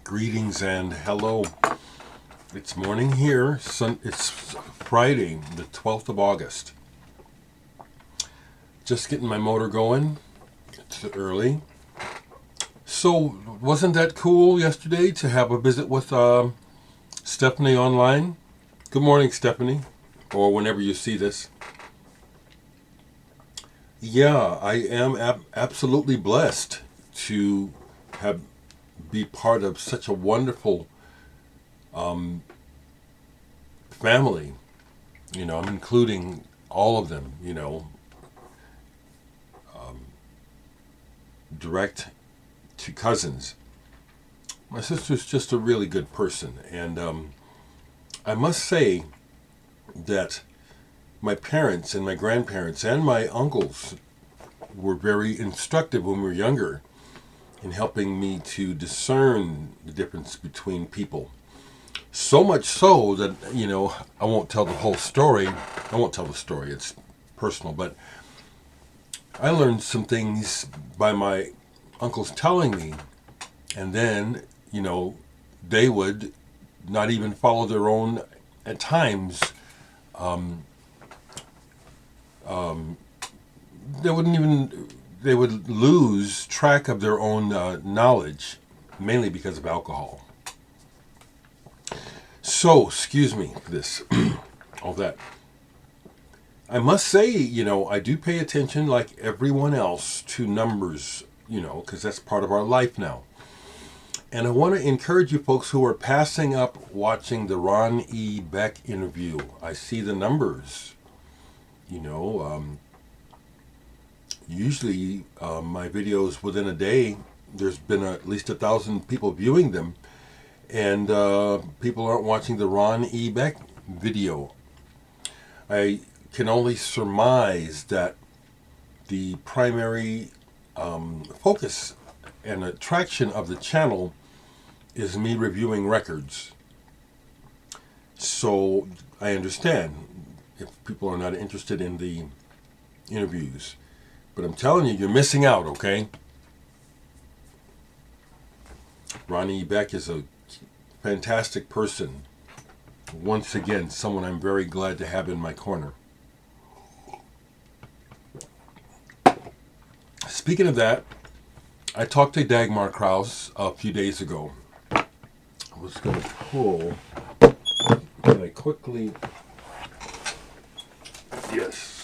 Greetings and hello. It's morning here. It's Friday, the 12th of August. Just getting my motor going. It's early. So, wasn't that cool yesterday to have a visit with Stephanie online? Good morning, Stephanie. Or whenever you see this. Yeah, I am absolutely blessed to be part of such a wonderful family. I'm including all of them, direct to cousins. My sister's just a really good person, and I must say that my parents and my grandparents and my uncles were very instructive when we were younger in helping me to discern the difference between people. So much so that, I won't tell the whole story. I won't tell the story, it's personal, but I learned some things by my uncles telling me, and then, they would not even follow their own, at times, they would lose track of their own knowledge, mainly because of alcohol. So, excuse me for this, all that. I must say, I do pay attention, like everyone else, to numbers, because that's part of our life now. And I want to encourage you folks who are passing up watching the Ron E. Beck interview. I see the numbers, usually my videos within a day, there's been at least 1,000 people viewing them, and people aren't watching the Ron E. Beck video. I can only surmise that the primary focus and attraction of the channel is me reviewing records. So I understand if people are not interested in the interviews. But I'm telling you, you're missing out, okay? Ronnie Beck is a fantastic person. Once again, someone I'm very glad to have in my corner. Speaking of that, I talked to Dagmar Krause a few days ago. I was going to pull. Can I quickly? Yes.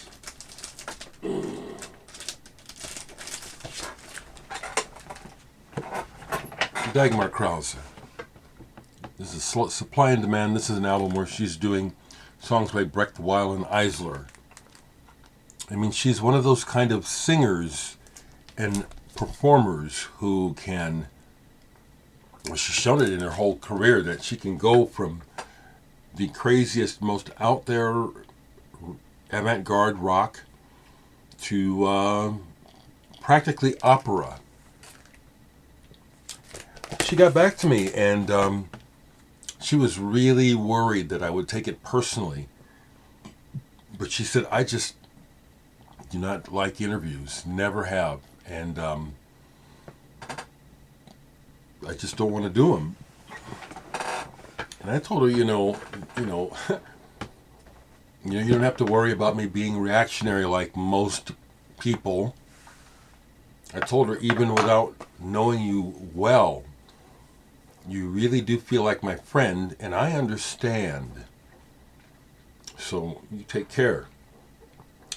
Dagmar Krause. This is Supply and Demand. This is an album where she's doing songs by Brecht, Weil, and Eisler. I mean, she's one of those kind of singers and performers who can, well, she's shown it in her whole career, that she can go from the craziest, most out there avant-garde rock to practically opera. She got back to me, and she was really worried that I would take it personally. But she said, I just do not like interviews, never have, and I just don't want to do them. And I told her, you don't have to worry about me being reactionary like most people. I told her, even without knowing you well, you really do feel like my friend, and I understand. So you take care.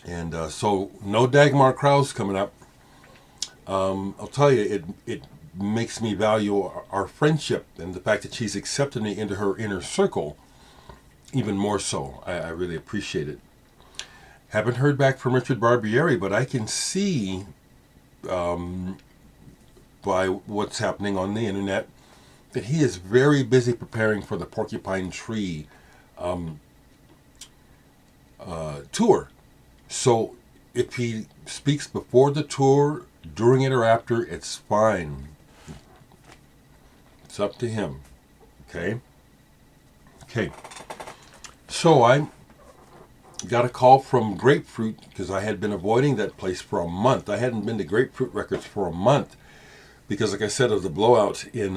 And so no Dagmar Krause coming up. I'll tell you, it makes me value our friendship and the fact that she's accepted me into her inner circle even more so. I really appreciate it. Haven't heard back from Richard Barbieri, but I can see by what's happening on the internet that he is very busy preparing for the Porcupine Tree tour. So if he speaks before the tour, during it, or after, it's fine. It's up to him. Okay? So I got a call from Grapefruit, because I had been avoiding that place for a month. I hadn't been to Grapefruit Records for a month because, like I said, of the blowout in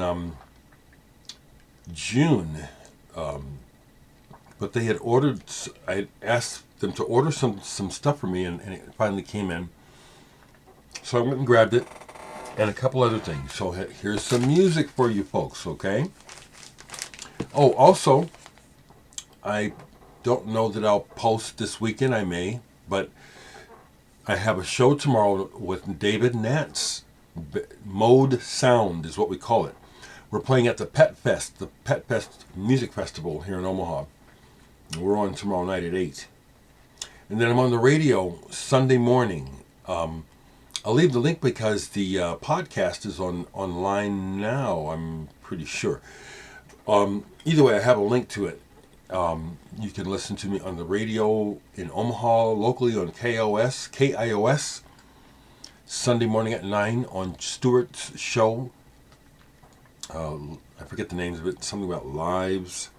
June. But they had ordered, I had asked them to order some stuff for me, and it finally came in. So I went and grabbed it, and a couple other things. So here's some music for you folks, okay? Oh, also, I don't know that I'll post this weekend. I may, but I have a show tomorrow with David Nance. Mode Sound is what we call it. We're playing at the Pet Fest Music Festival here in Omaha. We're on tomorrow night at 8. And then I'm on the radio Sunday morning. I'll leave the link because the podcast is online now, I'm pretty sure. Either way, I have a link to it. You can listen to me on the radio in Omaha, locally on KIOS, Sunday morning at 9 on Stewart's show. I forget the names of it, something about lives.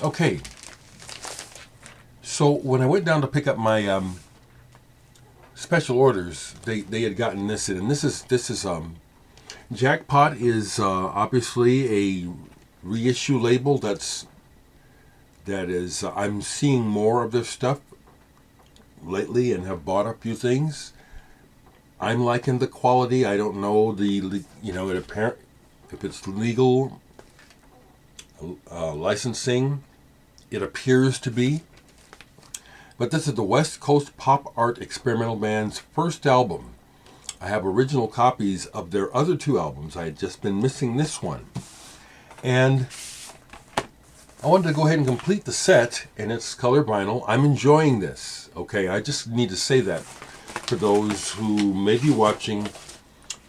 Okay. So when I went down to pick up my special orders, they had gotten this in, and this is Jackpot is obviously a reissue label that is I'm seeing more of their stuff lately and have bought a few things. I'm liking the quality. I don't know if it's legal licensing. It appears to be. But this is the West Coast Pop Art Experimental Band's first album. I have original copies of their other two albums. I had just been missing this one. And I wanted to go ahead and complete the set, and it's color vinyl. I'm enjoying this. Okay, I just need to say that for those who may be watching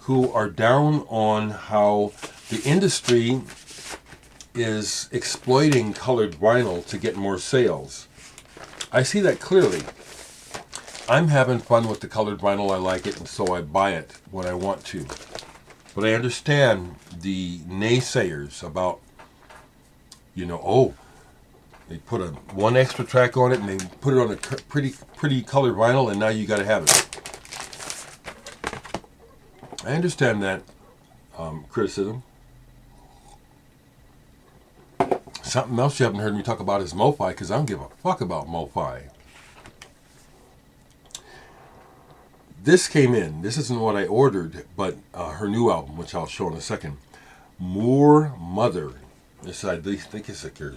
who are down on how the industry is exploiting colored vinyl to get more sales. I see that clearly. I'm having fun with the colored vinyl. I like it, and so I buy it when I want to. But I understand the naysayers about, they put one extra track on it and they put it on a pretty colored vinyl, and now you got to have it. I understand that criticism. Something else you haven't heard me talk about is Mo-Fi, because I don't give a fuck about Mo-Fi. This came in. This isn't what I ordered, but her new album, which I'll show in a second. Moor Mother. This, I think, is like her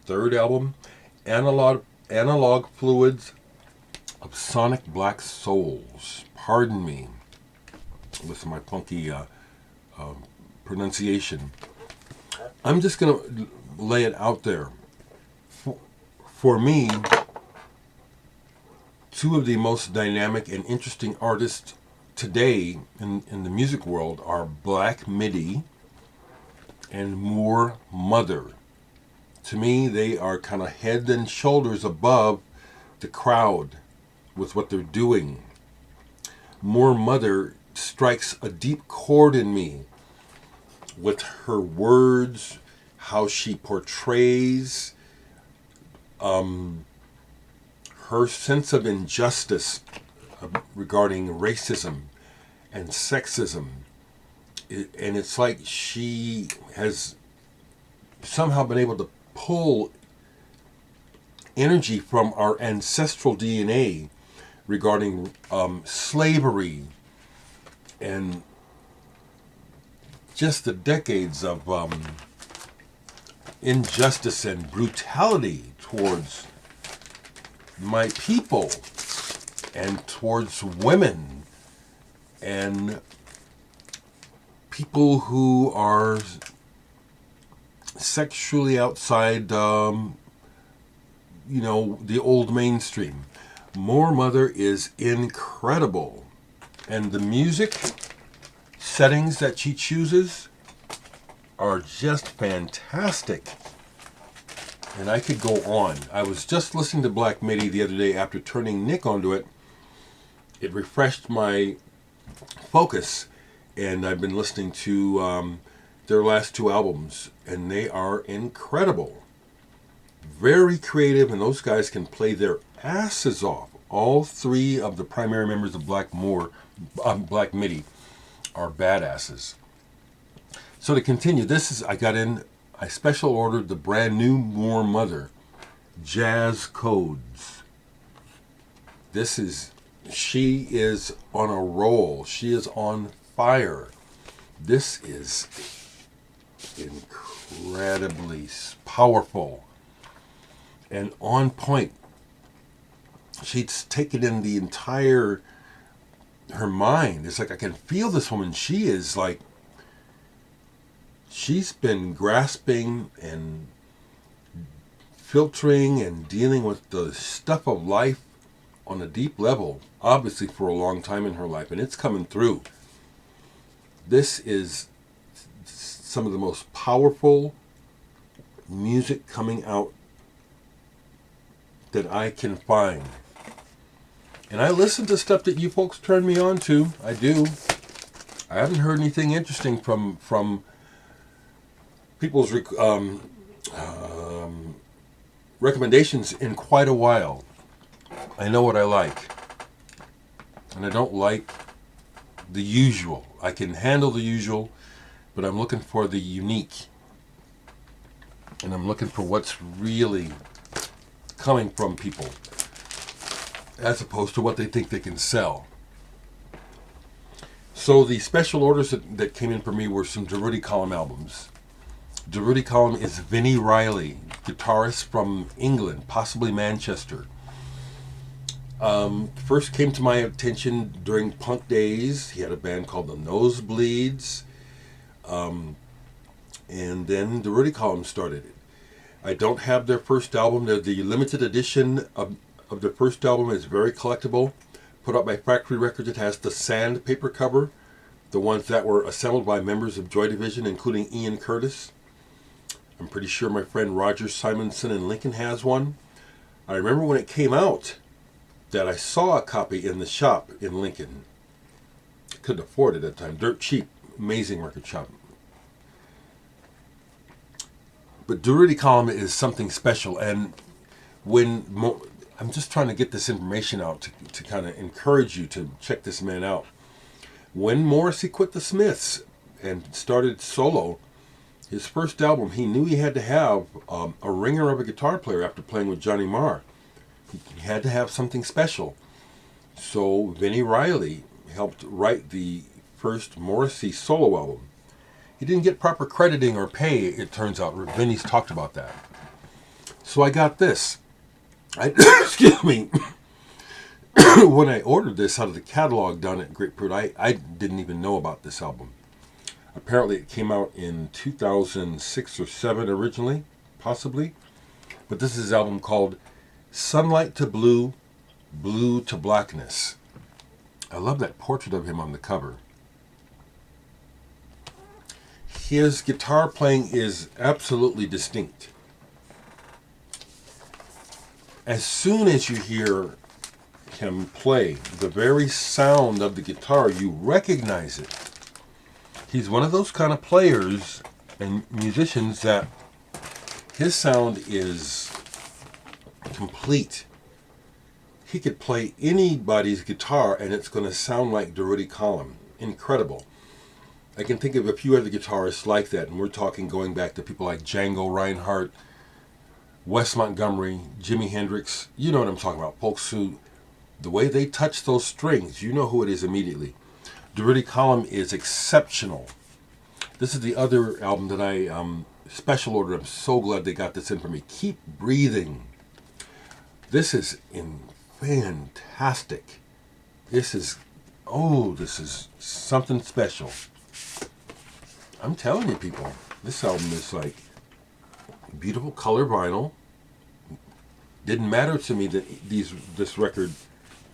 third album. Analog Fluids of Sonic Black Souls. Pardon me with my funky pronunciation. I'm just going to lay it out there. For me, two of the most dynamic and interesting artists today in the music world are Black Midi and Moor Mother. To me, they are kind of head and shoulders above the crowd with what they're doing. Moor Mother strikes a deep chord in me with her words, how she portrays her sense of injustice regarding racism and sexism. And it's like she has somehow been able to pull energy from our ancestral DNA regarding slavery and just the decades of injustice and brutality towards my people and towards women and people who are sexually outside, the old mainstream. Moor Mother is incredible. And the music settings that she chooses are just fantastic. And I could go on. I was just listening to Black Midi the other day after turning Nick onto it. It refreshed my focus, and I've been listening to their last two albums, and they are incredible. Very creative, and those guys can play their asses off. All three of the primary members of Black Midi are badasses. So to continue, I got in I special ordered the brand new Moor Mother, Jazz Codes. She is on a roll. She is on fire. This is incredibly powerful and on point. She's taken in the entire, her mind. It's like I can feel this woman. She is like, she's been grasping and filtering and dealing with the stuff of life on a deep level, obviously for a long time in her life, and it's coming through. This is some of the most powerful music coming out that I can find. And I listen to stuff that you folks turn me on to. I do. I haven't heard anything interesting from people's recommendations in quite a while. I know what I like. And I don't like the usual. I can handle the usual, but I'm looking for the unique. And I'm looking for what's really coming from people, as opposed to what they think they can sell. So the special orders that came in for me were some Durutti column albums. Durutti column is Vinnie Reilly, guitarist from England, possibly Manchester. First came to my attention during punk days. He had a band called the Nosebleeds. And then Durutti column started. I don't have their first album. The limited edition of their first album is very collectible. Put out by Factory Records. It has the sandpaper cover. The ones that were assembled by members of Joy Division, including Ian Curtis. I'm pretty sure my friend Roger Simonson in Lincoln has one. I remember when it came out that I saw a copy in the shop in Lincoln. Couldn't afford it at the time. Dirt cheap. Amazing record shop. But Durutti column is something special. And I'm just trying to get this information out to kind of encourage you to check this man out. When Morrissey quit the Smiths and started solo, his first album, he knew he had to have a ringer of a guitar player after playing with Johnny Marr. He had to have something special. So Vinnie Reilly helped write the first Morrissey solo album. He didn't get proper crediting or pay, it turns out. Vinnie's talked about that. So I got this. Excuse me. When I ordered this out of the catalog down at Grapefruit, I didn't even know about this album. Apparently it came out in 2006 or 7 originally, possibly. But this is his album called Sunlight to Blue, Blue to Blackness. I love that portrait of him on the cover. His guitar playing is absolutely distinct. As soon as you hear him play, the very sound of the guitar, you recognize it. He's one of those kind of players and musicians that his sound is complete. He could play anybody's guitar and it's going to sound like Durutti column. Incredible. I can think of a few other guitarists like that, and we're talking going back to people like Django Reinhardt, Wes Montgomery, Jimi Hendrix. You know what I'm talking about. Pousseur. The way they touch those strings, you know who it is immediately. Durutti column is exceptional. This is the other album that I special ordered. I'm so glad they got this in for me. Keep Breathing. This is fantastic. This is something special. I'm telling you, people, this album is like beautiful color vinyl. Didn't matter to me that this record,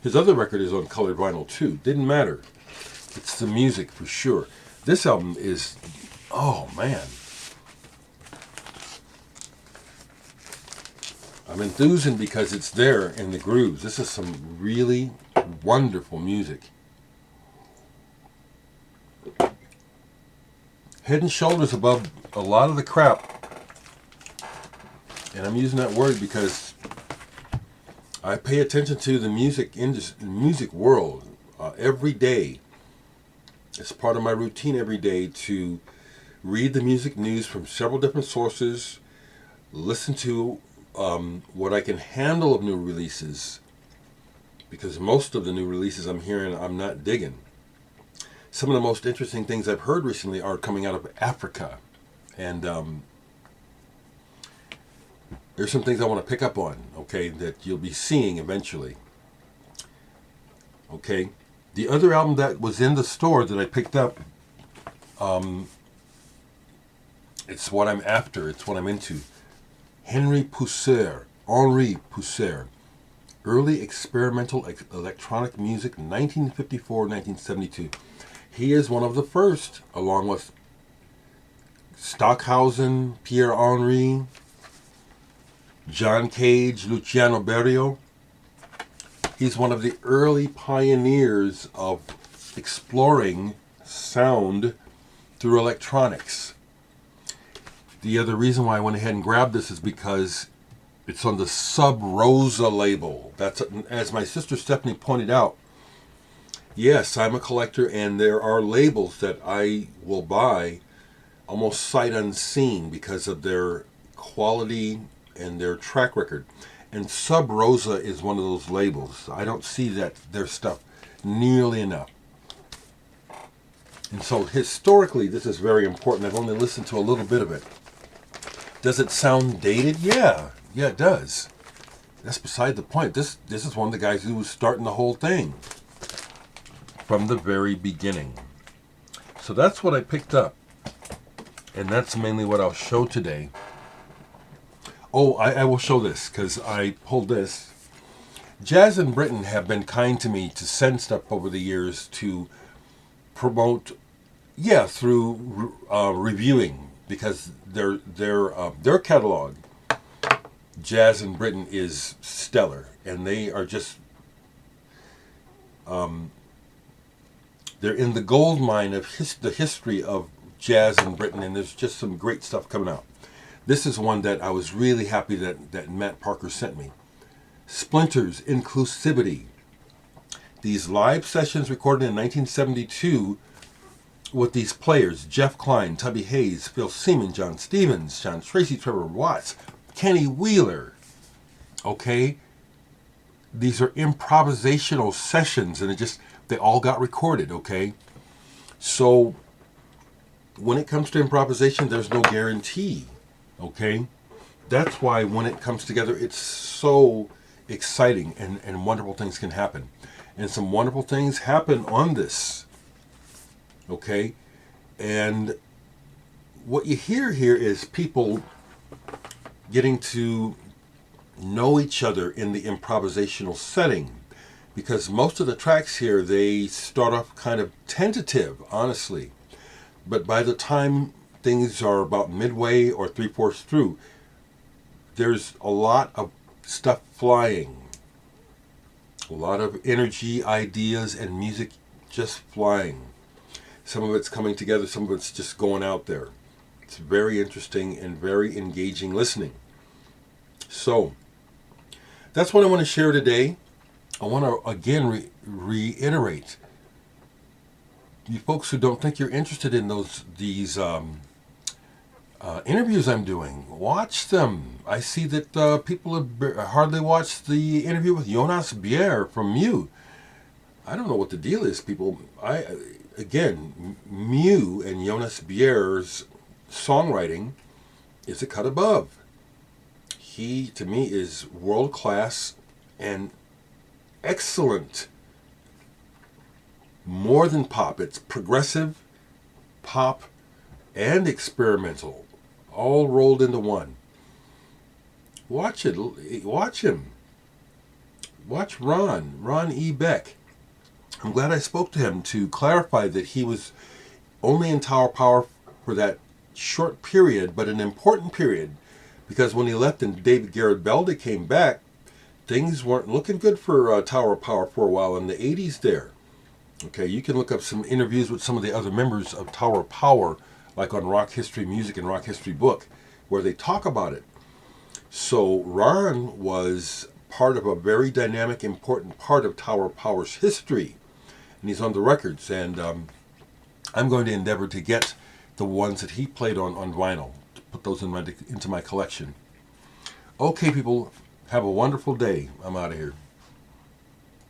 his other record is on colored vinyl too. Didn't matter. It's the music for sure. This album is, oh man. I'm enthusing because it's there in the grooves. This is some really wonderful music. Head and shoulders above a lot of the crap. And I'm using that word because I pay attention to the music industry, music world every day. It's part of my routine every day to read the music news from several different sources, listen to what I can handle of new releases, because most of the new releases I'm hearing I'm not digging. Some of the most interesting things I've heard recently are coming out of Africa, and there's some things I want to pick up on, okay, that you'll be seeing eventually. Okay, the other album that was in the store that I picked up, it's what I'm after, it's what I'm into. Henri Pousseur, Early Experimental Electronic Music, 1954-1972. He is one of the first, along with Stockhausen, Pierre Henri, John Cage, Luciano Berio. He's one of the early pioneers of exploring sound through electronics. The other reason why I went ahead and grabbed this is because it's on the Sub Rosa label. That's, as my sister Stephanie pointed out, yes, I'm a collector, and there are labels that I will buy almost sight unseen because of their quality and their track record. And Sub Rosa is one of those labels. I don't see their stuff nearly enough. And so historically, this is very important. I've only listened to a little bit of it. Does it sound dated? Yeah, it does. That's beside the point. This is one of the guys who was starting the whole thing from the very beginning. So that's what I picked up. And that's mainly what I'll show today. Oh, I will show this because I pulled this. Jazz in Britain have been kind to me to send stuff over the years to promote, through reviewing, because their catalog, Jazz in Britain, is stellar, and they are just they're in the gold mine of the history of jazz in Britain, and there's just some great stuff coming out. This is one that I was really happy that Matt Parker sent me. Splinters, Inclusivity. These live sessions recorded in 1972 with these players: Jeff Klein, Tubby Hayes, Phil Seaman, John Stevens, John Tracy, Trevor Watts, Kenny Wheeler. Okay? These are improvisational sessions, and they all got recorded, okay? So when it comes to improvisation, there's no guarantee. Okay, that's why when it comes together, it's so exciting, and wonderful things can happen. And some wonderful things happen on this. Okay, and what you hear here is people getting to know each other in the improvisational setting, because most of the tracks here, they start off kind of tentative, honestly. But by the time things are about midway or 3/4 through, there's a lot of stuff flying. A lot of energy, ideas, and music just flying. Some of it's coming together, some of it's just going out there. It's very interesting and very engaging listening. So, that's what I want to share today. I want to again reiterate. You folks who don't think you're interested in these interviews I'm doing, watch them. I see that people have hardly watched the interview with Jonas Bjerre from Mew. I don't know what the deal is, people. Mew and Jonas Bjerre's songwriting is a cut above. He, to me, is world class and excellent. More than pop. It's progressive, pop, and experimental, all rolled into one. Watch it. Watch him. Watch Ron E. Beck. I'm glad I spoke to him to clarify that he was only in Tower Power for that short period, but an important period, because when he left and David Garrett Belda came back, things weren't looking good for Tower Power for a while in the 80s there. Okay, you can look up some interviews with some of the other members of Tower Power, like on Rock History Music and Rock History Book, where they talk about it. So Ron was part of a very dynamic, important part of Tower Power's history, and he's on the records. And I'm going to endeavor to get the ones that he played on vinyl, to put those into my collection. Okay, people, have a wonderful day. I'm out of here.